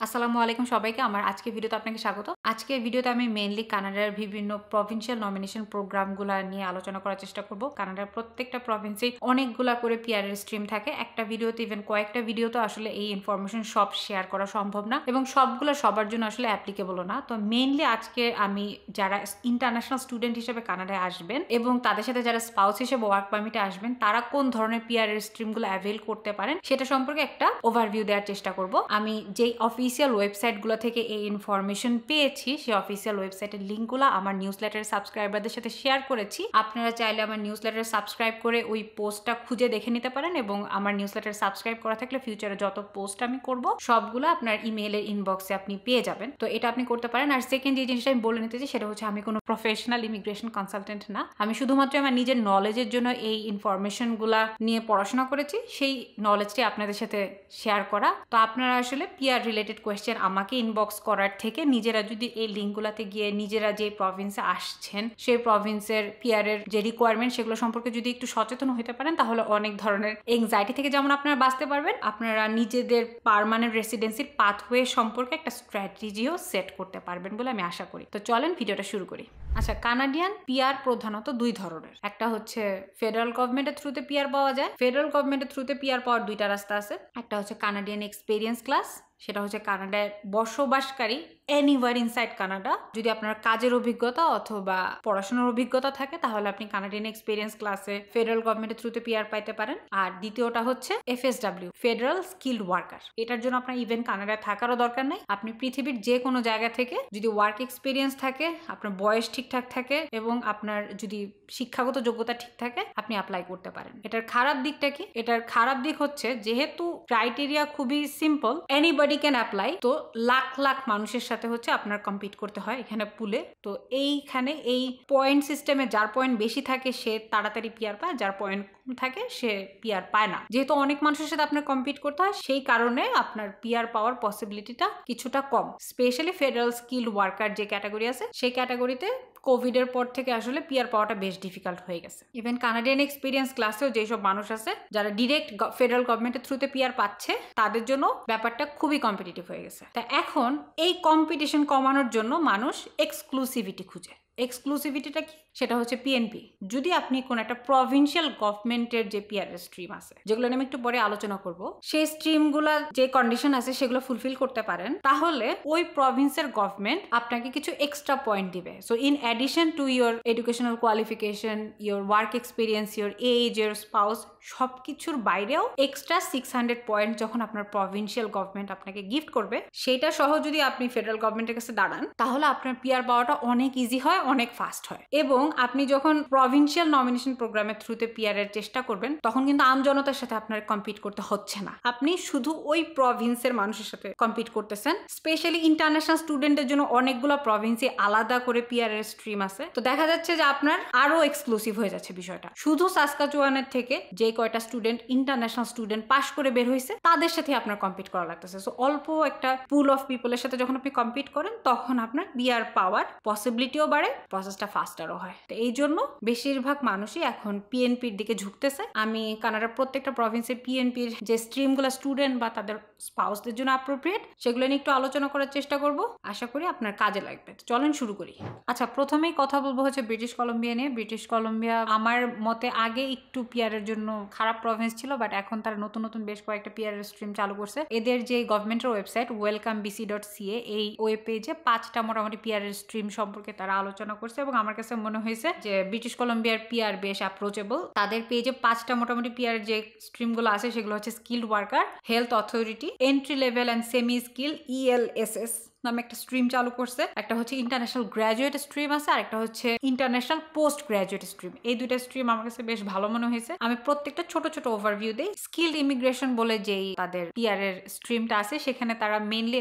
আসসালামু আলাইকুম সবাইকে। আমার আজকের ভিডিওতে আপনাকে স্বাগত। আজকের ভিডিওতে আমি মেইনলি কানাডার বিভিন্ন প্রভিন্সিয়াল নমিনেশন প্রোগ্রামগুলা নিয়ে আলোচনা করার চেষ্টা করব। কানাডার প্রত্যেকটা প্রভিন্সে অনেকগুলা করে পিআরের স্ট্রিম থাকে। একটা ভিডিওতে ইভেন কয়েকটা ভিডিওতে আসলে এই ইনফরমেশন সব শেয়ার করা সম্ভব না এবং সবগুলো সবার জন্য আসলে অ্যাপ্লিকেবলও না। তো মেইনলি আজকে আমি যারা ইন্টারন্যাশনাল স্টুডেন্ট হিসেবে কানাডায় আসবেন এবং তাদের সাথে যারা স্পাউস হিসেবে ওয়ার্ক পারমিটে আসবেন তারা কোন ধরনের পিআরের স্ট্রিমগুলো অ্যাভেল করতে পারেন সেটা সম্পর্কে একটা ওভারভিউ দেওয়ার চেষ্টা করব। আমি যেই অফিসিয়াল ওয়েবসাইটগুলো থেকে এই ইনফরমেশন পেয়েছি সেই অফিসিয়াল ওয়েবসাইটের লিঙ্কগুলো আমার নিউজ লেটার সাবস্ক্রাইবারদের সাথে শেয়ার করেছি। আপনারা চাইলে আমার নিউজ লেটার সাবস্ক্রাইব করে ওই পোস্টটা খুঁজে দেখে নিতে পারেন এবং আমার নিউজ লেটার সাবস্ক্রাইব করা থাকলে ফিউচারে যত পোস্ট আমি করব সবগুলো আপনার ইমেইলের ইনবক্সে আপনি পেয়ে যাবেন। তো এটা আপনি করতে পারেন। আর সেকেন্ড যে জিনিসটা আমি বলে নিতে চাই সেটা হচ্ছে আমি কোনো প্রফেশনাল ইমিগ্রেশন কনসালটেন্ট না। আমি শুধুমাত্র আমার নিজের নলেজের জন্য এই ইনফরমেশনগুলা নিয়ে পড়াশোনা করেছি, সেই নলেজটি আপনাদের সাথে শেয়ার করা। তো আপনারা আসলে পিআর রিলেটেড কোয়েশ্চেন আমাকে ইনবক্স করার থেকে নিজেরা যদি এই লিঙ্কগুলোতে গিয়ে নিজেরা যে প্রভিন্সে আসছেন সেই প্রভিন্সের পিআরের যে রিকোয়ারমেন্ট সেগুলো সম্পর্কে যদি একটু সচেতন হতে পারেন তাহলে অনেক ধরনের এংজাইটি থেকে যেমন আপনারা বাঁচতে পারবেন, আপনারা নিজেদের পার্মানেন্ট রেসিডেন্সির পাথওয়ে সম্পর্কে একটা স্ট্র্যাটেজিও সেট করতে পারবেন বলে আমি আশা করি। তো চলেন ভিডিওটা শুরু করি। আচ্ছা, কানাডিয়ান পিআর প্রধানত দুই ধরনের। একটা হচ্ছে ফেডারেল গভর্নমেন্টের থ্রুতে পিআর পাওয়া যায়। ফেডারেল গভর্নমেন্টের থ্রুতে পিআর পাওয়ার দুইটা রাস্তা আছে। একটা হচ্ছে কানাডিয়ান এক্সপেরিয়েন্স ক্লাস, সেটা হচ্ছে কানাডায় বসবাসকারী এনিওয়ার ইনসাইড কানাডা। যদি আপনার কাজের অভিজ্ঞতা অথবা পড়াশোনার অভিজ্ঞতা থাকে তাহলে আপনি কানাডিয়ান এক্সপেরিয়েন্স ক্লাসে ফেডারেল গভর্নমেন্টের থ্রুতে পিআর পাইতে পারেন। আর দ্বিতীয়টা হচ্ছে এফএসডব্লিউ, ফেডারেল স্কিলড ওয়ার্কার। এটার জন্য আপনার ইভেন কানাডায় থাকারও দরকার নেই। আপনি পৃথিবীর যে কোনো জায়গা থেকে যদি ওয়ার্ক এক্সপিরিয়েন্স থাকে, আপনার বয়স ঠিকঠাক থাকে এবং আপনার যদি শিক্ষাগত যোগ্যতা ঠিক থাকে আপনি অ্যাপ্লাই করতে পারেন। এটার খারাপ দিকটা কি? এটার খারাপ দিক হচ্ছে যেহেতু ক্রাইটেরিয়া খুবই সিম্পল, এনিবডি ক্যান অ্যাপ্লাই, তো লাখ লাখ মানুষের সাথে হচ্ছে আপনার কম্পিট করতে হয় এখানে পুলে। তো এইখানে এই পয়েন্ট সিস্টেমে যার পয়েন্ট বেশি থাকে সে তাড়াতাড়ি পিআর পায়, যার পয়েন্ট কম থাকে সে পিআর পায় না। যেহেতু অনেক মানুষের সাথে আপনার কম্পিট করতে হয় সেই কারণে আপনার পিআর পাওয়ার পসিবিলিটিটা কিছুটা কম। স্পেশালি ফেডারেল স্কিল ওয়ার্কার যে ক্যাটাগরি আছে সেই ক্যাটাগরিতে কোভিড এর পর থেকে আসলে পিআর পাওয়াটা বেশ ডিফিকাল্ট হয়ে গেছে। ইভেন কানাডিয়ান এক্সপিরিয়েন্স ক্লাসেও যেসব মানুষ আছে যারা ডিরেক্ট ফেডারেল গভর্নমেন্টের থ্রুতে পিআর পাচ্ছে তাদের জন্য ব্যাপারটা খুবই কম্পিটিটিভ হয়ে গেছে। তা এখন এই কম্পিটিশন কমানোর জন্য মানুষ এক্সক্লুসিভিটি খুঁজে। এক্সক্লুসিভিটিটা কি? সেটা হচ্ছে পিএনপি। যদি আপনি কোন একটা প্রভিন্সিয়াল গভর্নমেন্টের যে পিআর স্ট্রিম আছে যেগুলো আমি একটু পরে আলোচনা করব, সেই স্ট্রিমগুলা যে কন্ডিশন আছে সেগুলো ফুলফিল করতে পারেন তাহলে ওই প্রভিন্সের গভর্নমেন্ট আপনাকে কিছু এক্সট্রা পয়েন্ট দিবে। So in addition to your educational qualification, your work experience, your age, your spouse, সবকিছুর বাইরেও এক্সট্রা 600 পয়েন্ট যখন আপনার প্রভিন্সিয়াল গভর্নমেন্ট আপনাকে গিফট করবে সেটা সহ যদি আপনি ফেডারেল গভর্নমেন্টের কাছে দাঁড়ান তাহলে আপনার পিআর পাওয়াটা অনেক ইজি হয়, অনেক ফাস্ট হয়। এবং আপনি যখন প্রভিন্সিয়াল নমিনেশন প্রোগ্রামের থ্রুতে পিআর এর চেষ্টা করবেন তখন কিন্তু আমজনতার সাথে আপনার কম্পিট করতে হচ্ছে না, আপনি শুধু ওই প্রভিন্সের মানুষের সাথে কম্পিট করতেছেন। স্পেশালি ইন্টারন্যাশনাল স্টুডেন্টের জন্য অনেকগুলো প্রভিন্সে আলাদা করে পিআর এর স্ট্রিম আছে। তো দেখা যাচ্ছে যে আপনার আরো এক্সক্লুসিভ হয়ে যাচ্ছে বিষয়টা। শুধু সাসকাচুয়ানের থেকে যে কয়টা স্টুডেন্ট ইন্টারন্যাশনাল স্টুডেন্ট পাশ করে বের হয়েছে তাদের সাথে আপনার কম্পিট করা লাগতেছে। সো অল্প একটা পুল অফ পিপলের সাথে যখন আপনি কম্পিট করেন তখন আপনার পিআর পাওয়ার পসিবিলিটিও বাড়ে, প্রসেসটা ফাস্টারও হয়। তো এই জন্য বেশিরভাগ মানুষই এখন পিএনপির দিকে ঝুঁকতেছে। আমি কানাডার প্রত্যেকটা প্রভিন্সের পিএনপির যে স্ট্রিমগুলো স্টুডেন্ট বা তাদের স্পাউসদের জন্য অ্যাপ্রোপ্রিয়েট সেগুলো নিয়ে একটু আলোচনা করার চেষ্টা করব, আশা করি আপনার কাজে লাগবে। চলেন শুরু করি। আচ্ছা, প্রথমেই কথা বলবো হচ্ছে ব্রিটিশ কলম্বিয়া নিয়ে। ব্রিটিশ কলম্বিয়া আমার মতে আগে একটু পিআরের জন্য খারাপ প্রভিন্স ছিল, বাট এখন তারা নতুন নতুন বেশ কয়েকটা পিআর স্ট্রিম চালু করছে। এদের যে গভর্নমেন্টের ওয়েবসাইট welcomebc.ca, এই ওয়েব পেজে 5টা মোটামুটি পিআর স্ট্রিম সম্পর্কে তারা আলোচনা করছে এবং আমার কাছে মনে হয়েছে যে ব্রিটিশ কলম্বিয়ার পিআর বেশ অ্যাপ্রোচেবল। তাদের পেজে 5টা মোটামুটি পিআর যে স্ট্রিমগুলো আছে সেগুলো হচ্ছে skilled worker, health authority, entry level and semi skill ELSS নামে একটা স্ট্রিম চালু করছে। একটা হচ্ছে ইন্টারন্যাশনাল গ্র্যাজুয়েট স্ট্রিম আছে আর একটা হচ্ছে ইন্টারন্যাশনাল পোস্ট গ্র্যাজুয়েট স্ট্রিম। এই দুইটা স্ট্রিম আমার কাছে বেশ ভালো মনে হয়েছে। আমি প্রত্যেকটা ছোট ছোট ওভারভিউ দিই। স্কিলড ইমিগ্রেশন বলে যেই তাদের পিআর এর স্ট্রিমটা আছে সেখানে তারা মেইনলি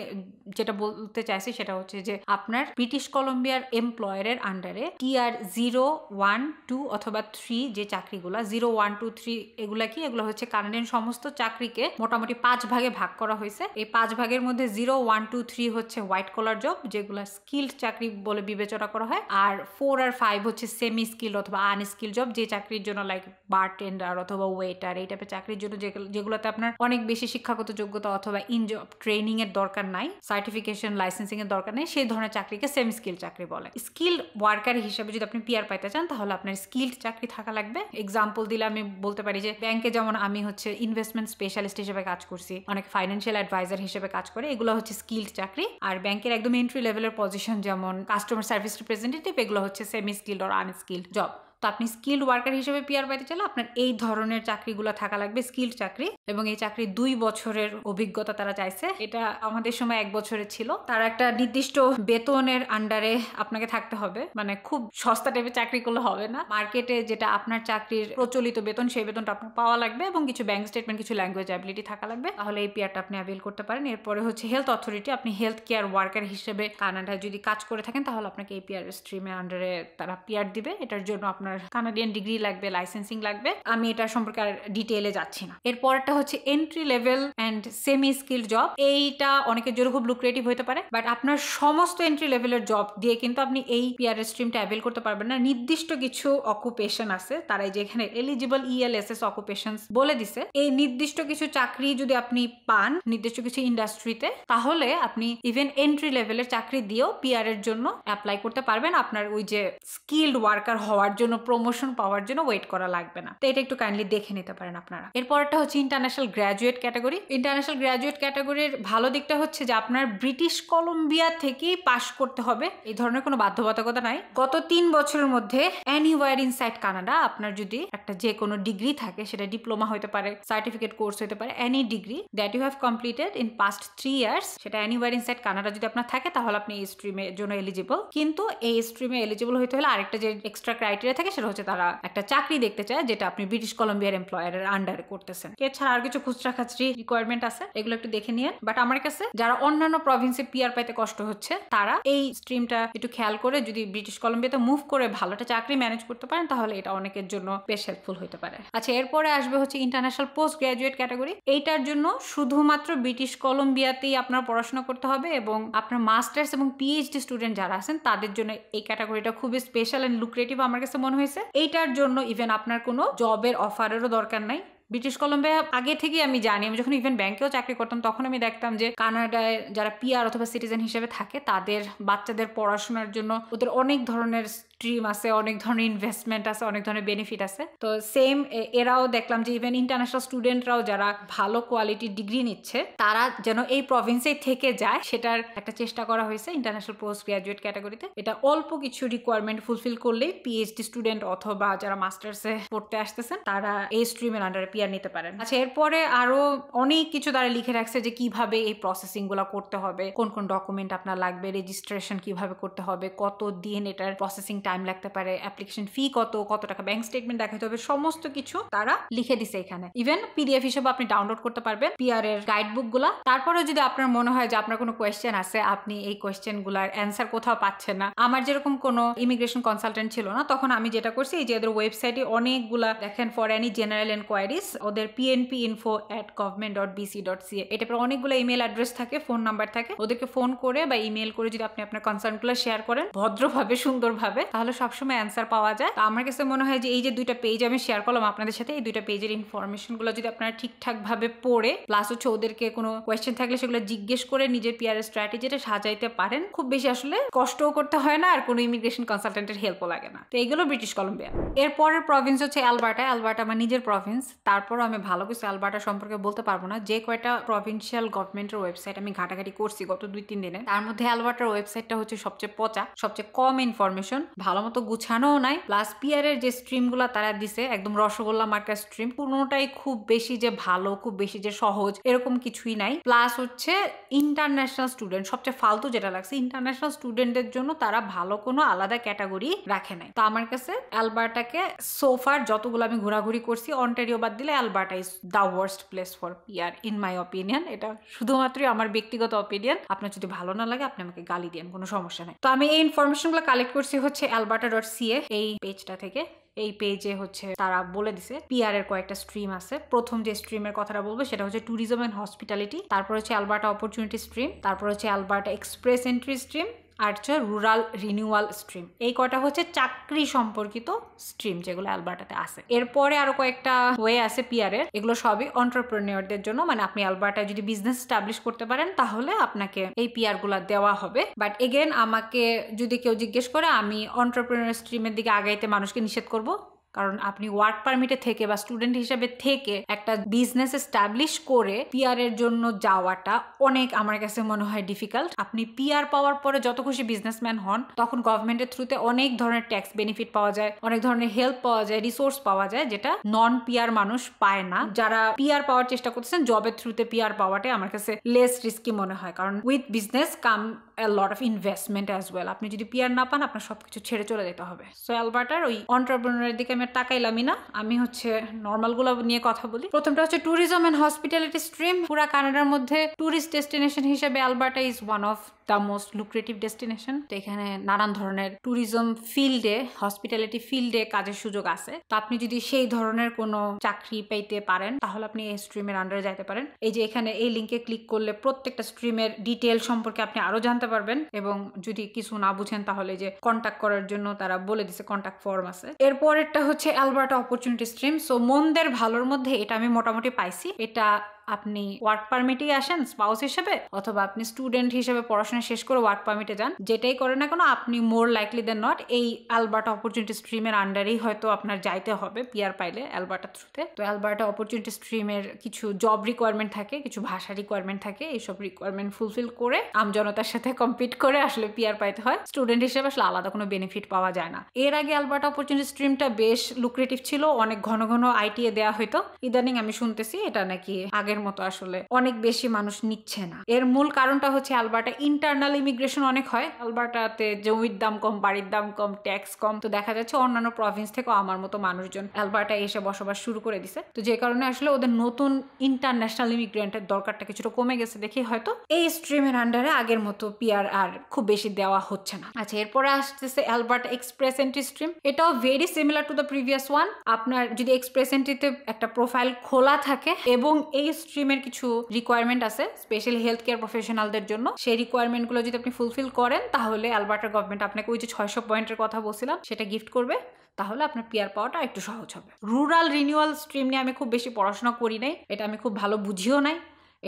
যেটা বলতে চাইছে সেটা হচ্ছে যে আপনার ব্রিটিশ কলম্বিয়ার এমপ্লয়ারের আন্ডারে টিআর 0, 1, 2 অথবা 3 যে চাকরিগুলা 0, 1, 2, 3 এগুলা কি? এগুলো হচ্ছে কানাডিয়ান সমস্ত চাকরিকে মোটামুটি 5 ভাগে ভাগ করা হয়েছে। এই 5 ভাগের মধ্যে 0, 1, 2, 3 হচ্ছে হোয়াইট কলার জব, যেগুলো স্কিল্ড চাকরি বলে বিবেচনা করা হয়। আর 4 আর 5 হচ্ছে সেমি স্কিল অথবা আনস্কিল জব, যে চাকরির জন্য লাইক বারটেন্ডার অথবা ওয়েটার এই টাইপের চাকরির জন্য যেগুলোতে আপনার অনেক বেশি শিক্ষাগত যোগ্যতা অথবা ইন জব ট্রেনিং এর দরকার নাই, সার্টিফিকেশন লাইসেন্সিং এর দরকার নেই, সেই ধরনের চাকরিকে সেমি স্কিল চাকরি বলে। স্কিল্ড ওয়ার্কার হিসেবে যদি আপনি পিআর পাইতে চান তাহলে আপনার স্কিল্ড চাকরি থাকা লাগবে। এক্সাম্পল দিলে আমি বলতে পারি যে ব্যাংকে যেমন আমি হচ্ছে ইনভেস্টমেন্ট স্পেশালিস্ট হিসেবে কাজ করছি, অনেক ফাইন্যান্সিয়াল অ্যাডভাইজার হিসেবে কাজ করে, এগুলো হচ্ছে স্কিল্ড চাকরি। আর ব্যাংকের একদম এন্ট্রি লেভেলের পজিশন যেমন কাস্টমার সার্ভিস রিপ্রেজেন্টেটিভ, এগুলো হচ্ছে semi skilled or unskilled job. তো আপনি স্কিল্ড ওয়ার্কার হিসেবে পিআর পাইতে চাইলে আপনার এই ধরনের চাকরিগুলো থাকা লাগবে, স্কিল্ড চাকরি। এবং এই চাকরি 2 বছরের অভিজ্ঞতা তারা চাইছে, এটা আমাদের সময় 1 বছরের ছিল। তারা একটা নির্দিষ্ট বেতনের আন্ডারে আপনাকে থাকতে হবে, মানে খুব সস্তা টাইপের চাকরি করলে হবে না। মার্কেটে যেটা আপনার চাকরির প্রচলিত বেতন সেই বেতনটা আপনার পাওয়া লাগবে এবং কিছু ব্যাংক স্টেটমেন্ট, কিছু ল্যাঙ্গুয়েজ অ্যাবিলিটি থাকা লাগবে, তাহলে এই পিআরটা আপনি অ্যাভেল করতে পারেন। এরপরে হচ্ছে হেলথ অথরিটি, আপনি হেলথ কেয়ার ওয়ার্কার হিসেবে কানাডায় যদি কাজ করে থাকেন তাহলে আপনাকে এই পিআর স্ট্রিমের আন্ডারে তারা পিআর দিবে। এটার জন্য আপনার কানাডিয়ান ডিগ্রি লাগবে, লাইসেন্সিং লাগবে, আমি এটা সম্পর্কে আর ডিটেইলে যাচ্ছি না। এরপরটা হচ্ছে entry level and semi skill job. এইটা অনেকের জন্য খুব লুক্রেটিভ হতে পারে, বাট আপনার সমস্ত এন্ট্রি লেভেলের জব দিয়ে কিন্তু আপনি এই পিআর স্ট্রিমটা অ্যাভেল করতে পারবেন না। নির্দিষ্ট কিছু অকুপেশন আছে, তারাই যেখানে এলিজিবল ইএলএসএস অকুপেশনস বলে দিছে, এই নির্দিষ্ট কিছু চাকরি যদি আপনি পান নির্দিষ্ট কিছু ইন্ডাস্ট্রিতে, তাহলে আপনি ইভেন এন্ট্রি লেভেলের চাকরি দিয়েও পিআর এর জন্য অ্যাপ্লাই করতে পারবেন। আপনার ওই যে স্কিল্ড ওয়ার্কার হওয়ার জন্য, প্রমোশন পাওয়ার জন্য ওয়েট করা লাগবে না। তো এটা একটু কাইন্ডলি দেখে নিতে পারেন আপনারা। এরপরটা হচ্ছে international graduate category. International graduate ক্যাটাগরির ভালো দিকটা হচ্ছে যে আপনার ব্রিটিশ কলম্বিয়া থেকেই পাস করতে হবে, এই ধরনের কোনো বাধ্যবাধকতা নাই। গত 3 বছরের মধ্যে এনিওয়্যার ইনসাইড কানাডা আপনার যদি একটা যে কোনো ডিগ্রি থাকে, সেটা ডিপ্লোমা হতে পারে, সার্টিফিকেট কোর্স হতে পারে, any degree that you have completed in past 3 years, সেটা এনিওয়্যার ইনসাইড কানাডা যদি আপনার থাকে তাহলে আপনি এই স্ট্রিমের জন্য এলিজিবল। কিন্তু এই স্ট্রিমে এলিজিবল হতে হলে আরেকটা যে এক্সট্রা ক্রাইটেরিয়া থাকে সেটা হচ্ছে তারা একটা চাকরি দেখতে চায় যেটা আপনি ব্রিটিশ কলম্বিয়ার এমপ্লয়ারের আন্ডারে করতেছেন। এছাড়া আর কিছু খুচরা খাচরি রিকোয়ারমেন্ট আছে, এগুলো একটু দেখে নিয়ে। বাট আমার কাছে যারা অন্যান্য প্রভিন্সে পিআর পাইতে কষ্ট হচ্ছে তারা এই স্ট্রিমটা একটু খেয়াল করে যদি ব্রিটিশ কলম্বিয়াতে মুভ করে ভালো একটা চাকরি ম্যানেজ করতে পারেন তাহলে এটা অনেকের জন্য বেশ হেল্পফুল হতে পারে। আচ্ছা, এরপরে আসবে হচ্ছে ইন্টারন্যাশনাল পোস্ট গ্রাজুয়েট ক্যাটাগরি। এইটার জন্য শুধুমাত্র ব্রিটিশ কলম্বিয়াতেই আপনার পড়াশোনা করতে হবে এবং আপনার মাস্টার্স এবং পিএইচডি স্টুডেন্ট যারা আছেন তাদের জন্য এই ক্যাটাগরিটা খুবই স্পেশাল এন্ড লুক্রেটিভ আমার কাছে মনে হয়েছে। এইটার জন্য ইভেন আপনার কোনো জবের অফারেরও দরকার নাই। ব্রিটিশ কলম্বিয়া আগে থেকেই আমি জানি, আমি যখন ইভেন ব্যাংকেও চাকরি করতাম তখন আমি দেখতাম যে কানাডায় যারা পিআর অথবা সিটিজেন হিসেবে থাকে তাদের বাচ্চাদের পড়াশোনার জন্য ওদের অনেক ধরনের স্ট্রিম আছে, অনেক ধরনের ইনভেস্টমেন্ট আছে, অনেক ধরনের বেনিফিট আছে। তো সেম এরাও দেখলাম যে ইভেন ইন্টারন্যাশনাল স্টুডেন্টরাও যারা ভালো কোয়ালিটির ডিগ্রি নিচ্ছে তারা যেন এই প্রভিন্সেই থেকে যায় সেটার একটা চেষ্টা করা হয়েছে ইন্টারন্যাশনাল পোস্ট গ্রাজুয়েট ক্যাটাগরিতে। এটা অল্প কিছু রিকোয়ারমেন্ট ফুলফিল করলেই পিএইচডি স্টুডেন্ট অথবা যারা মাস্টার্সে পড়তে আসতেছেন তারা এই স্ট্রিমের আন্ডারে পিআর নিতে পারেন। আচ্ছা, এরপরে আরো অনেক কিছু তারা লিখে রাখছে যে কিভাবে এই প্রসেসিং গুলা করতে হবে, কোন কোন ডকুমেন্ট আপনার লাগবে, রেজিস্ট্রেশন কিভাবে করতে হবে, কত দিন এটার প্রসেসিং টাইম লাগতে পারে, অ্যাপ্লিকেশন ফি কত টাকা ব্যাংক স্টেটমেন্ট দেখাতে হবে, সমস্ত কিছু তারা লিখে দিছে এখানে। ইভেন পিডিএফ হিসেবে আপনি ডাউনলোড করতে পারবেন পিআর এর গাইড বুক গুলা। তারপরে যদি আপনার মনে হয় যে আপনার কোনো কোয়েশ্চেন আছে, আপনি এই কোয়েশ্চেন গুলার অ্যান্সার কোথাও পাচ্ছেন না, আমার যেরকম কোনো ইমিগ্রেশন কনসালটেন্ট ছিল না, তখন আমি যেটা করছি এই যে এদের ওয়েবসাইটে অনেকগুলা দেখেন ফর এনি জেনারেল এনকোয়ারিজ, ওদের pnpinfo@government.bc.ca এটা পরে অনেকগুলো ইমেল অ্যাড্রেস থাকে, ফোন নাম্বার থাকে, ওদেরকে ফোন করে বা ইমেল করে যদি আপনি আপনার কনসার্নগুলো শেয়ার করেন ভদ্রভাবে সুন্দরভাবে তাহলে সবসময় অ্যান্সার পাওয়া যায়। তো আমার কাছে মনে হয় যে এই যে 2টা পেজ আমি শেয়ার করলাম আপনাদের সাথে, এই 2টা পেজের ইনফরমেশনগুলো যদি আপনারা ঠিকঠাক ভাবে পড়ে প্লাস হচ্ছে ওদেরকে কোনো কোয়েশ্চেন থাকলে সেগুলো জিজ্ঞেস করে নিজের পিআর স্ট্র্যাটেজিটা সাজাইতে পারেন, খুব বেশি আসলে কষ্টও করতে হয় না আর কোনো ইমিগ্রেশন কনসালটেন্টের হেল্পও লাগে না। তো এইগুলো ব্রিটিশ কলম্বিয়া। এরপরের প্রভিন্স হচ্ছে অ্যালবার্টা। অ্যালবার্টা আমার নিজের প্রভিন্স, তারপরও আমি ভালো কিছু অ্যালবার্টা সম্পর্কে বলতে পারবো না। যে কয়টা প্রভিন্সিয়াল গভর্নমেন্টের ওয়েবসাইট আমি ঘাটাঘাটি করছি গত 2-3 দিনে, তার মধ্যে অ্যালবার্টার ওয়েবসাইটটা হচ্ছে সবচেয়ে পচা, সবচেয়ে কম ইনফরমেশন, ভালো মতো গুছানোও নাই, প্লাস পিআর এর যে স্ট্রিমগুলো তারা দিছে একদম রসগোল্লা মার্কা স্ট্রিম, কোনোটাই খুব বেশি যে ভালো, খুব বেশি যে সহজ এরকম কিছুই নাই। প্লাস হচ্ছে ইন্টারন্যাশনাল স্টুডেন্ট সবচেয়ে ফালতু যেটা লাগছে, ইন্টারন্যাশনাল স্টুডেন্টের জন্য তারা ভালো কোনো আলাদা ক্যাটাগরি রাখে নাই। তো আমার কাছে অ্যালবার্টাকে সোফার যতগুলো আমি ঘোরাঘুরি করছি, অন্টারিও বাদ দিলে Alberta is the worst place for PR in my opinion. এটা শুধুমাত্রই আমার ব্যক্তিগত অপিনিয়ন, আপনার যদি ভালো না লাগে আপনি আমাকে গালি দেন, কোনো সমস্যা নেই। তো আমি এই ইনফরমেশনগুলো কালেক্ট করছি হচ্ছে alberta.ca এই পেজটা থেকে। এই পেজে হচ্ছে তারা বলে দিছে পিআর এর কয়েকটা স্ট্রিম আছে। প্রথম যে স্ট্রিমের কথাটা বলবো সেটা হচ্ছে ট্যুরিজম এন্ড হসপিটালিটি, তারপর হচ্ছে অ্যালবার্টা অপরচুনিটি স্ট্রিম, তারপর হচ্ছে অ্যালবার্টা এক্সপ্রেস এন্ট্রি স্ট্রিম, আর হচ্ছে রুরাল রিনিউয়াল স্ট্রিম। এই কয়টা হচ্ছে চাকরি সম্পর্কিত স্ট্রিম যেগুলো অ্যালবার্টাতে আছে। এরপরে আরো কয়েকটা ওয়ে আছে পিআর এর, এগুলো সবই এন্টারপ্রেনিয়রদের জন্য, মানে আপনি অ্যালবার্টায় যদি বিজনেস এস্টাবলিশ করতে পারেন তাহলে আপনাকে এই পিআর গুলা দেওয়া হবে। বাট এগেন আমাকে যদি কেউ জিজ্ঞেস করে, আমি এন্টারপ্রেনিয়র স্ট্রিমের দিকে আগাইতে মানুষকে নিষেধ করব, কারণ আপনি ওয়ার্ক পারমিটে থেকে বা স্টুডেন্ট হিসেবে থেকে একটা বিজনেস এস্টাবলিশ করে পিআর এর জন্য যাওয়াটা অনেক আমার কাছে মনে হয় ডিফিকাল্ট। আপনি পিআর পাওয়ার পরে যত খুশি বিজনেসম্যান হন, তখন গভর্নমেন্টের থ্রুতে অনেক ধরনের ট্যাক্স বেনিফিট পাওয়া যায়, অনেক ধরনের হেল্প পাওয়া যায়, রিসোর্স পাওয়া যায়, যেটা নন পিআর মানুষ পায় না। যারা পিআর পাওয়ার চেষ্টা করতেছেন জবের থ্রুতে পিআর পাওয়াটাই আমার কাছে লেস রিস্কি মনে হয়, কারণ with business come a lot of investment as well. আপনি যদি পিআর না পান আপনার সবকিছু ছেড়ে চলে যেতে হবে। সো অ্যালবার্টার ওই এন্টারপ্রেনিয়রের দিকে আমি তাকাইলামই না, আমি হচ্ছে নর্মাল গুলো নিয়ে কথা বলি। প্রথমটা হচ্ছে ট্যুরিজম এন্ড হসপিটালিটি স্ট্রিম। পুরা কানাডার মধ্যে ট্যুরিস্ট ডেস্টিনেশন হিসেবে Alberta is one of the most lucrative destination. তো এখানে নানান ধরনের ট্যুরিজম ফিল্ডে, হসপিটালিটি ফিল্ডে কাজের সুযোগ আছে। তো আপনি যদি সেই ধরনের কোনো চাকরি পেতে পারেন তাহলে আপনি এই স্ট্রিমের আন্ডারে যাইতে পারেন। এই যে এখানে এই লিঙ্কে ক্লিক করলে প্রত্যেকটা স্ট্রিমের ডিটেল সম্পর্কে আপনি আরো জানতে পারবেন, এবং যদি কিছু না বুঝেন তাহলে যে কন্ট্যাক্ট করার জন্য তারা বলে দিছে কন্ট্যাক্ট ফর্ম আছে। এরপরেরটা হচ্ছে অ্যালবার্টা অপরচুনিটি স্ট্রিম। সো মন্দের ভালোর মধ্যে এটা আমি মোটামুটি পাইছি। এটা আপনি ওয়ার্ক পারমিটেই আসেন স্পাউস হিসেবে, অথবা আপনি স্টুডেন্ট হিসেবে পড়াশোনা শেষ করে ওয়ার্ক পারমিটে যান, যেটাই করেন না কেন আপনি মোর লাইকলি দেন নট এই অ্যালবার্টা অপরচুনিটি স্ট্রিমের আন্ডারেই হয়তো আপনার যাইতে হবে পিআর পাইলে অ্যালবার্টা থ্রুতে। তো অ্যালবার্টা অপরচুনিটি স্ট্রিমের কিছু জব রিকোয়ারমেন্ট থাকে, কিছু ভাষা রিকোয়ারমেন্ট থাকে, এইসব রিকোয়ারমেন্ট ফুলফিল করে আমজনতার সাথে কম্পিট করে আসলে পিআর পাইতে হয়। স্টুডেন্ট হিসেবে আসলে আলাদা কোনো বেনিফিট পাওয়া যায় না। এর আগে অ্যালবার্টা অপরচুনিটি স্ট্রিমটা বেশ লুক্রেটিভ ছিল, অনেক ঘন ঘন আইটিএ দেওয়া হইতো। ইদানিং আমি শুনতেছি এটা নাকি আগের মতো আসলে অনেক বেশি মানুষ নিচ্ছে না। এর মূল কারণটা হচ্ছে অ্যালবার্টা ইন্টারনাল ইমিগ্রেশন অনেক হয়। অ্যালবার্টাতে জমির দাম কম, বাড়ির দাম কম, ট্যাক্স কম। তো দেখা যাচ্ছে অন্যান্য প্রভিন্স থেকেও আমার মতো মানুষজন অ্যালবার্টায় এসে বসবাস শুরু করে দিছে। তো যে কারণে আসলে ওদের নতুন ইন্টারন্যাশনাল ইমিগ্রেন্টের দরকারটা কিছুটা কমে গেছে দেখে হয়তো এই স্ট্রিমের আন্ডারে আগের মতো পিআর আর খুব বেশি দেওয়া হচ্ছে না। আচ্ছা, এরপরে আসতেছে অ্যালবার্টা এক্সপ্রেস এন্ট্রি স্ট্রিম। এটাও very similar to the previous one. আপনার যদি এক্সপ্রেস এন্ট্রিতে একটা প্রোফাইল খোলা থাকে এবং এই স্ট্রিমের কিছু রিকোয়ারমেন্ট আছে স্পেশালি হেলথ কেয়ার প্রফেশনালদের জন্য, সেই রিকোয়ারমেন্ট গুলো যদি আপনি ফুলফিল করেন তাহলে অ্যালবার্টা গভর্নমেন্ট আপনাকে ওই যে 600 পয়েন্টের কথা বলছিলাম সেটা গিফট করবে, তাহলে আপনার পিআর পাওয়াটা একটু সহজ হবে। রুরাল রিনিউয়াল স্ট্রিম নিয়ে আমি খুব বেশি পড়াশোনা করি নাই, এটা আমি খুব ভালো বুঝিও নাই।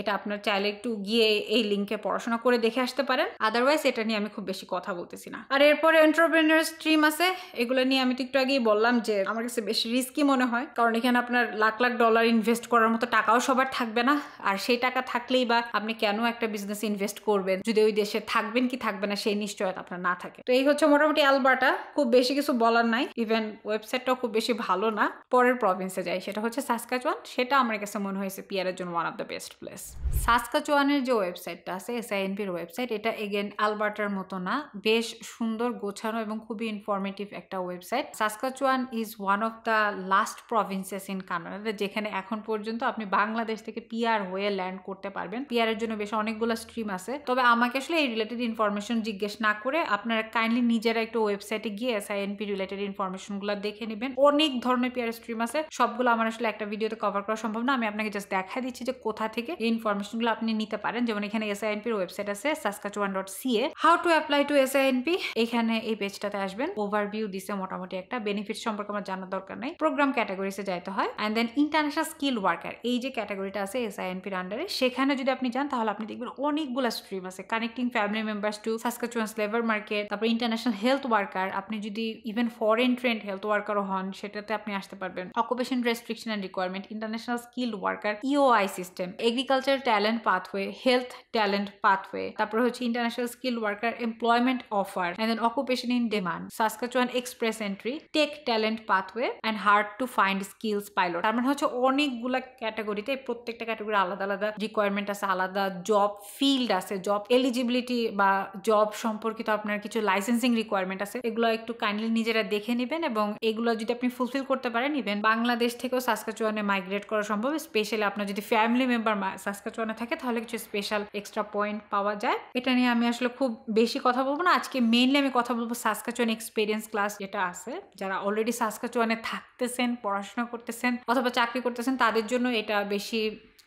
এটা আপনার চাইলে একটু গিয়ে এই লিঙ্কে পড়াশোনা করে দেখে আসতে পারেন, আদারওয়াইজ এটা নিয়ে আমি খুব বেশি কথা বলতেছি না। আর এরপরে এন্টারপ্রেনিয়র স্ট্রিম আছে, এগুলো নিয়ে আমি তো একটু আগেই বললাম যে আমার কাছে বেশি রিস্কি মনে হয়, কারণ এখানে আপনার লাখ লাখ ডলার ইনভেস্ট করার মতো টাকাও সবার থাকবে না। আর সেই টাকা থাকলেই বা আপনি কেন একটা বিজনেস ইনভেস্ট করবেন যদি ওই দেশে থাকবেন কি থাকবে না সেই নিশ্চয়তা আপনার না থাকে। তো এই হচ্ছে মোটামুটি অ্যালবার্টা, খুব বেশি কিছু বলার নাই, ইভেন ওয়েবসাইটটাও খুব বেশি ভালো না। পরের প্রভিন্সে যাই, সেটা হচ্ছে সাসকাচুয়ান। সেটা আমার কাছে মনে হয়েছে পিআর এর জন্য one of the best place. সাসকাচুয়ানের যে ওয়েবসাইটটা আছে এসআইএনপির ওয়েবসাইট, এটা এগেন অ্যালবার্টার মতো না, বেশ সুন্দর গোছানো এবং খুবই ইনফরমেটিভ একটা website. Saskatchewan is one of the last provinces in Canada যেখানে এখন পর্যন্ত আপনি বাংলাদেশ থেকে পিআর হয়ে ল্যান্ড করতে পারবেন। পিআর এর জন্য বেশ অনেকগুলো স্ট্রিম আছে, তবে আমাকে আসলে এই রিলেটেড ইনফরমেশন জিজ্ঞেস না করে আপনারা কাইন্ডলি নিজেরা একটু ওয়েবসাইটে গিয়ে এসআইএনপি রিলেটেড ইনফরমেশনগুলো দেখে নেবেন। অনেক ধরনের পিআর স্ট্রিম আছে, সবগুলো আমার আসলে একটা ভিডিওতে কভার করা সম্ভব না, আমি আপনাকে জাস্ট দেখা দিচ্ছি যে কোথা থেকে এই ইনফরমেশনগুলো আপনি নিতে পারেন। যেমন এখানে এসআইএনপির ওয়েবসাইট আছে saskatchewan.ca, how to apply to এসআইএনপি। এখানে এই পেজটাতে আসবেন, ওভারভিউ দিছে মোটামুটি একটা, বেনিফিট সম্পর্কে আমার জানার দরকার নাই, প্রোগ্রাম ক্যাটাগরিতে যাইতে হয়। And then international skill worker, এই যে ক্যাটাগরিটা আছে এসআইএনপির আন্ডারে, সেখানে যদি আপনি যান তাহলে আপনি দেখবেন অনেকগুলো স্ট্রিম আছে, connecting family members to Saskatchewan's labour market, তারপর ইন্টারন্যাশনাল হেলথ ওয়ার্কার, আপনি যদি ইভেন ফরেন ট্রেন্ড হেলথ ওয়ার্কারও হন সেটাতে আপনি আসতে পারবেন, occupation restriction and requirement, international skill worker, EOI system, agriculture talent pathway, health talent pathway, তারপর হচ্ছে international skill worker employment offer, and then occupation in demand, Saskatchewan express entry, tech talent pathway, and hard to find skills pilot. তার মানে হচ্ছে অনেকগুলা ক্যাটাগরিতে, প্রত্যেকটা category আলাদা আলাদা রিকোয়ারমেন্ট আছে, আলাদা জব ফিল্ড আছে, জব এলিজিবিলিটি বা জব সম্পর্কিত আপনার কিছু লাইসেন্সিং রিকোয়ারমেন্ট আছে, এগুলো একটু কাইন্ডলি নিজেরা দেখে নেবেন, এবং এগুলো যদি আপনি ফুলফিল করতে পারেন ইভেন বাংলাদেশ থেকেও সাসকাচুয়ানে মাইগ্রেট করা সম্ভব, স্পেশালি আপনার যদি ফ্যামিলি মেম্বার সাসকাচুয়ানে থাকে তাহলে কিছু স্পেশাল এক্সট্রা পয়েন্ট পাওয়া যায়। এটা নিয়ে আমি আসলে খুব বেশি কথা বলবো না, আজকে মেইনলি আমি কথা বলবো সাসকাচুয়ান এক্সপিরিয়েন্স ক্লাস যেটা আছে, যারা অলরেডি সাসকাচুয়ানে থাকতেছেন, পড়াশোনা করতেছেন অথবা চাকরি করতেছেন তাদের জন্য এটা বেশি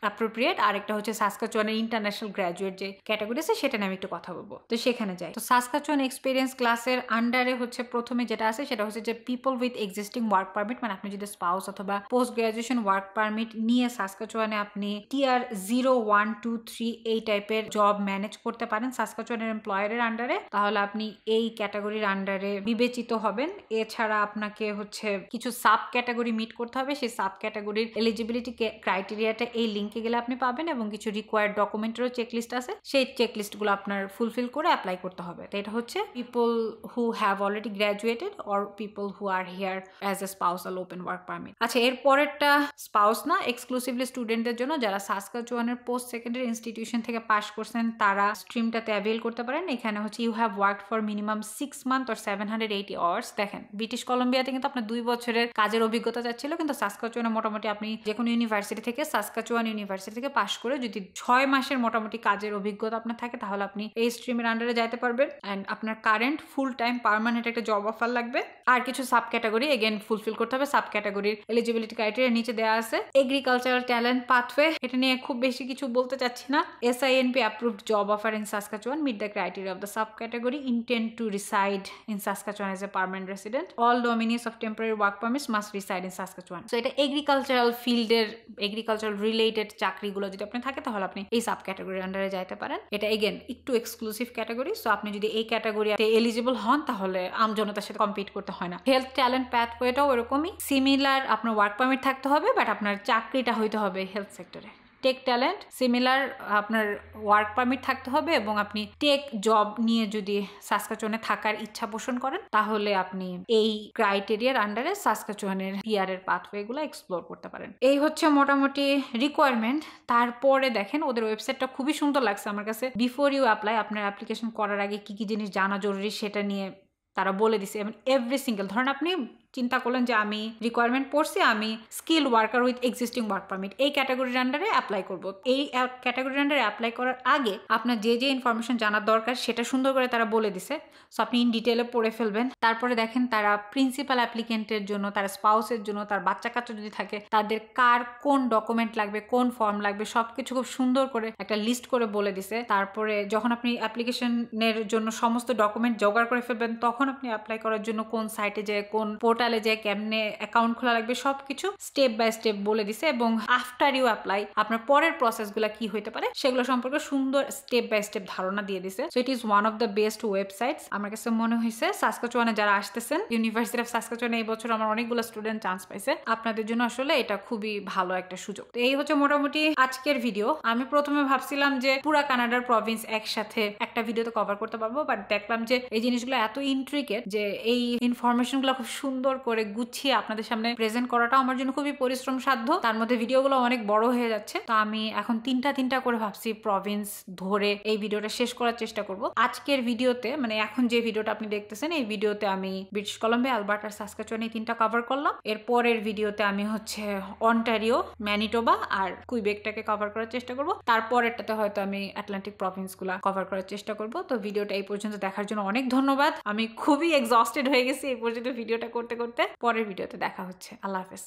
অ্যাপ্রোপ্রিয়েট। আর একটা হচ্ছে সাসকাচুয়ানের ইন্টারন্যাশনাল গ্র্যাজুয়েট যে ক্যাটাগরি আছে সেটা নিয়ে আমি একটু কথা বলবো। তো সেখানে যাই। তো সাসকাচুয়ান এক্সপিরিয়েন্স ক্লাসের আন্ডারে হচ্ছে প্রথমে যেটা আছে সেটা হচ্ছে যে people with existing work permit, মানে আপনি যদি স্পাউস অথবা পোস্ট গ্রাজুয়েশন ওয়ার্ক পারমিট নিয়ে সাসকাচুয়ানে আপনি টিয়ার 0, 1, 2, 3 এই টাইপের জব ম্যানেজ করতে পারেন সাসকাচুয়ানের এমপ্লয়ারের আন্ডারে, তাহলে আপনি এই ক্যাটাগরির আন্ডারে বিবেচিত হবেন। এছাড়া আপনাকে হচ্ছে কিছু সাব ক্যাটাগরি মিট করতে হবে, সেই সাব ক্যাটাগরির এলিজিবিলিটি ক্রাইটেরিয়াটা এই লিঙ্কে গেলে আপনি পাবেন, এবং কিছু রিকোয়ার্ড ডকুমেন্টেরও চেকলিস্ট আছে, সেই চেকলিস্টগুলো আপনার ফুলফিল করে অ্যাপ্লাই করতে হবে। তো এটা হচ্ছে people who have already graduated or people who are here as a spousal open work permit. আচ্ছা, এর পরেরটা স্পাউস না, এক্সক্লুসিভলি স্টুডেন্টদের জন্য যারা সাসকাচুয়ানের পোস্ট সেকেন্ডারি ইনস্টিটিউশন থেকে পাস করছেন তারা স্ট্রিমটাতে অ্যাভেল করতে পারেন। এখানে হচ্ছে you have worked for minimum 6 month or 780 hours. দেখেন, ব্রিটিশ কলম্বিয়াতে কিন্তু আপনার 2 বছরের কাজের অভিজ্ঞতা চাচ্ছিল, কিন্তু সাসকাচুয়ানে মোটামুটি আপনি যে কোনো ইউনিভার্সিটি থেকে, সাসকাচুয়ান ইউনিভার্সিটি থেকে পাস করে যদি 6 মাসের মোটামুটি কাজের অভিজ্ঞতা আপনার থাকে তাহলে আপনি এই স্ট্রিমের আন্ডারে যাইতে পারবেন। অ্যান্ড আপনার কারেন্ট ফুল টাইম পার্মানেন্ট একটা জব অফার লাগবে। আর কিছু সাব ক্যাটাগরি এগেন ফুলফিল করতে হবে। সাব ক্যাটাগরির এলিজিবিলিটি ক্রাইটেরিয়া নিচে দেওয়া আছে। এগ্রিকালচারাল ট্যালেন্ট পাথওয়ে, এটা নিয়ে খুব বেশি কিছু বলতে চাচ্ছি না। SINP approved job offer in Saskatchewan meet the criteria of the subcategory intend to reside in Saskatchewan as a permanent resident. All nominees of temporary work permits must reside in Saskatchewan. So এটা agricultural ফিল্ডের agricultural related চাকরিগুলো যদি আপনি থাকে তাহলে আপনি এই sub ক্যাটাগরির আন্ডারে যাইতে পারেন। এটা এগেন একটু এক্সক্লুসিভ ক্যাটাগরি, সো আপনি যদি এই ক্যাটাগরিতে এলিজিবল হন তাহলে আমজনতার সাথে কম্পিট করতে হয় না। হেলথ ট্যালেন্ট প্যাথওয়েটাও এরকমই সিমিলার, আপনার ওয়ার্ক পারমিট থাকতে হবে বাট আপনার চাকরিটা হইতে হবে হেলথ সেক্টরে। টেক ট্যালেন্ট সিমিলার, আপনার ওয়ার্ক পারমিট থাকতে হবে এবং আপনি টেক জব নিয়ে যদি সাসকাচুয়ানে থাকার ইচ্ছা পোষণ করেন তাহলে আপনি এই ক্রাইটেরিয়ার আন্ডারে সাসকাচুয়ানের PR এর পাথওয়েগুলো এক্সপ্লোর করতে পারেন। এই হচ্ছে মোটামুটি রিকোয়ারমেন্ট। তারপরে দেখেন ওদের ওয়েবসাইটটা খুবই সুন্দর লাগছে আমার কাছে। বিফোর ইউ অ্যাপ্লাই, আপনার অ্যাপ্লিকেশন করার আগে কি কি জিনিস জানা জরুরি সেটা নিয়ে তারা বলে দিছে। এবং এভরি সিঙ্গেল, ধরেন আপনি চিন্তা করলেন যে আমি রিকোয়ারমেন্ট পড়ছি, আমি skill worker with existing work permit এই ক্যাটাগরির আন্ডারে অ্যাপ্লাই করব। এই ক্যাটাগরির আন্ডারে অ্যাপ্লাই করার আগে আপনার যে যে ইনফরমেশন জানার দরকার সেটা সুন্দর করে তারা বলে দিছে, সো আপনি ইন ডিটেলে পড়ে ফেলবেন। তারপরে দেখেন তারা প্রিন্সিপাল অ্যাপ্লিকেন্টের জন্য, তার স্পাউসের জন্য, তার বাচ্চা কাচ্চা যদি থাকে তাদের কার কোন ডকুমেন্ট লাগবে, কোন ফর্ম লাগবে সবকিছু খুব সুন্দর করে একটা লিস্ট করে বলে দিছে। তারপরে যখন আপনি অ্যাপ্লিকেশনের জন্য সমস্ত ডকুমেন্ট জোগাড় করে ফেলবেন তখন আপনি অ্যাপ্লাই করার জন্য কোন সাইটে যায়, কোন পোর্টালে যায়, কেমনে অ্যাকাউন্ট খোলা লাগবে সবকিছু স্টেপ বাই স্টেপ বলে দিছে। এবং আফটার ইউ অ্যাপ্লাই আপনার পরের প্রসেসগুলো কি হইতে পারে সেগুলো সম্পর্কে সুন্দর স্টেপ বাই স্টেপ ধারণা দিয়ে দিছে। So it is one of the best websites আমার কাছে মনে হয়েছে। সাসকাচুয়ানে যারা আসতেছেন, ইউনিভার্সিটি অফ সাসকাচুয়ানে এই বছর আমার অনেকগুলো স্টুডেন্ট চান্স পাইছে, আপনাদের জন্য আসলে এটা খুবই ভালো একটা সুযোগ। তো এই হচ্ছে মোটামুটি আজকের ভিডিও। আমি প্রথমে ভাবছিলাম যে পুরা কানাডার প্রভিন্স একসাথে একটা ভিডিওতে কভার করতে পারবো, বাট দেখলাম যে এই জিনিসগুলো এত ইন্ট্রিকেট যে এই ইনফরমেশনগুলো খুব সুন্দর করে গুছিয়ে আপনাদের সামনে প্রেজেন্ট করাটা আমার জন্য খুবই পরিশ্রম সাধ্য। তার মধ্যে ভিডিওগুলো অনেক বড় হয়ে যাচ্ছে, তো আমি এখন তিনটা করে ভাবছি প্রভিন্স ধরে এই ভিডিওটা শেষ করার চেষ্টা করব। আজকের ভিডিওতে, মানে এখন যে ভিডিওটা আপনি দেখতেছেন এই ভিডিওতে আমি ব্রিটিশ কলম্বিয়া, আলবার্টা আর সাসকাচুয়ান এই 3টা কভার করলাম। এর পরের ভিডিওতে আমি হচ্ছে অন্টারিও, ম্যানিটোবা আর কুইবেকটাকে কভার করার চেষ্টা করব। তারপরেরটাতে হয়তো আমি আটলান্টিক প্রভিন্সগুলো কভার করার চেষ্টা করব। তো ভিডিওটা এই পর্যন্ত দেখার জন্য অনেক ধন্যবাদ। আমি খুবই এক্সস্টেড হয়ে গেছি এই পর্যন্ত ভিডিওটা করতে করতে। পরের ভিডিওতে দেখা হচ্ছে। আল্লাহ হাফেজ।